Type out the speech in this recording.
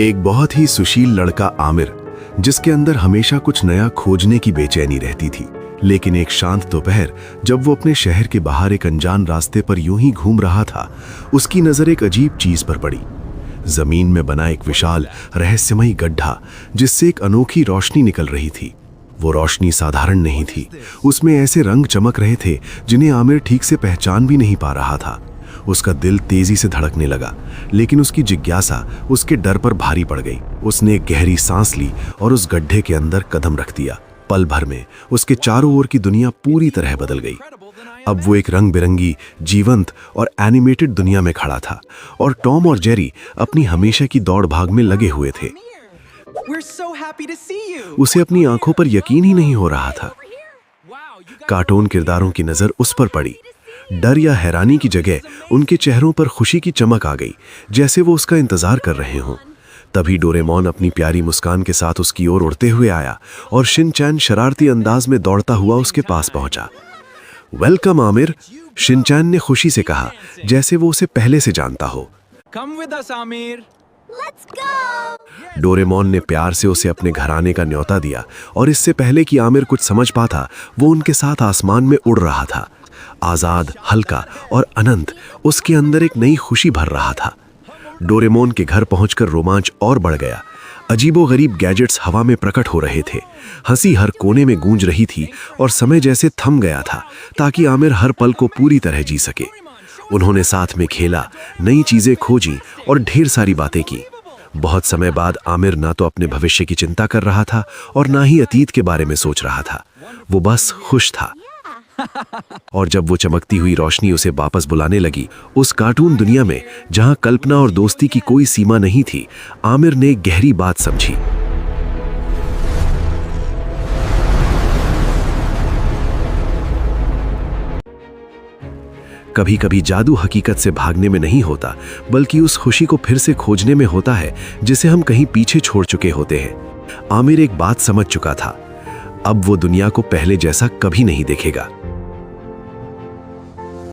एक बहुत ही सुशील लड़का आमिर, जिसके अंदर हमेशा कुछ नया खोजने की बेचैनी रहती थी। लेकिन एक शांत दोपहर जब वो अपने शहर के बाहर एक अनजान रास्ते पर यूं ही घूम रहा था, उसकी नजर एक अजीब चीज पर पड़ी। जमीन में बना एक विशाल रहस्यमयी गड्ढा, जिससे एक अनोखी रोशनी निकल रही थी। वो रोशनी साधारण नहीं थी, उसमें ऐसे रंग चमक रहे थे जिन्हें आमिर ठीक से पहचान भी नहीं पा रहा था। उसका दिल तेजी से धड़कने लगा, लेकिन उसकी जिज्ञासा उसके डर पर भारी पड़ गई। उसने एक गहरी सांस ली और उस गड्ढे के अंदर कदम रख दिया। पल भर में उसके चारों ओर की दुनिया पूरी तरह बदल गई। अब वो एक रंग बिरंगी, जीवंत और एनिमेटेड दुनिया में खड़ा था, और टॉम और जेरी अपनी हमेशा की दौड़ भाग में लगे हुए थे। उसे अपनी आंखों पर यकीन ही नहीं हो रहा था। कार्टून किरदारों की नजर उस पर पड़ी। डर या हैरानी की जगह उनके चेहरों पर खुशी की चमक आ गई, जैसे वो उसका इंतजार कर रहे हों। तभी डोरेमोन अपनी प्यारी मुस्कान के साथ उसकी ओर उड़ते हुए आया और शिनचैन शरारती अंदाज में दौड़ता हुआ उसके पास पहुंचा। वेलकम आमिर, शिनचैन ने खुशी से कहा, जैसे वो उसे पहले से जानता हो। Come with us, Aamir. Let's go! Doraemon ने प्यार से उसे अपने घर आने का न्योता दिया, और इससे पहले कि आमिर कुछ समझ पाता, वो उनके साथ आसमान में उड़ रहा था। आजाद, हल्का और अनंत उसके अंदर एक नई खुशी भर रहा था। डोरेमोन के घर पहुंचकर रोमांच और बढ़ गया। अजीबोगरीब गैजेट्स हवा में प्रकट हो रहे थे, हंसी हर कोने में गूंज रही थी, और समय जैसे थम गया था ताकि आमिर हर पल को पूरी तरह जी सके। उन्होंने साथ में खेला, नई चीजें खोजी और ढेर सारी बातें की। बहुत समय बाद आमिर ना तो अपने भविष्य की चिंता कर रहा था और ना ही अतीत के बारे में सोच रहा था। वो बस खुश था। और जब वो चमकती हुई रोशनी उसे वापस बुलाने लगी, उस कार्टून दुनिया में जहां कल्पना और दोस्ती की कोई सीमा नहीं थी, आमिर ने एक गहरी बात समझी। कभी कभी जादू हकीकत से भागने में नहीं होता, बल्कि उस खुशी को फिर से खोजने में होता है जिसे हम कहीं पीछे छोड़ चुके होते हैं। आमिर एक बात समझ चुका था, अब वो दुनिया को पहले जैसा कभी नहीं देखेगा।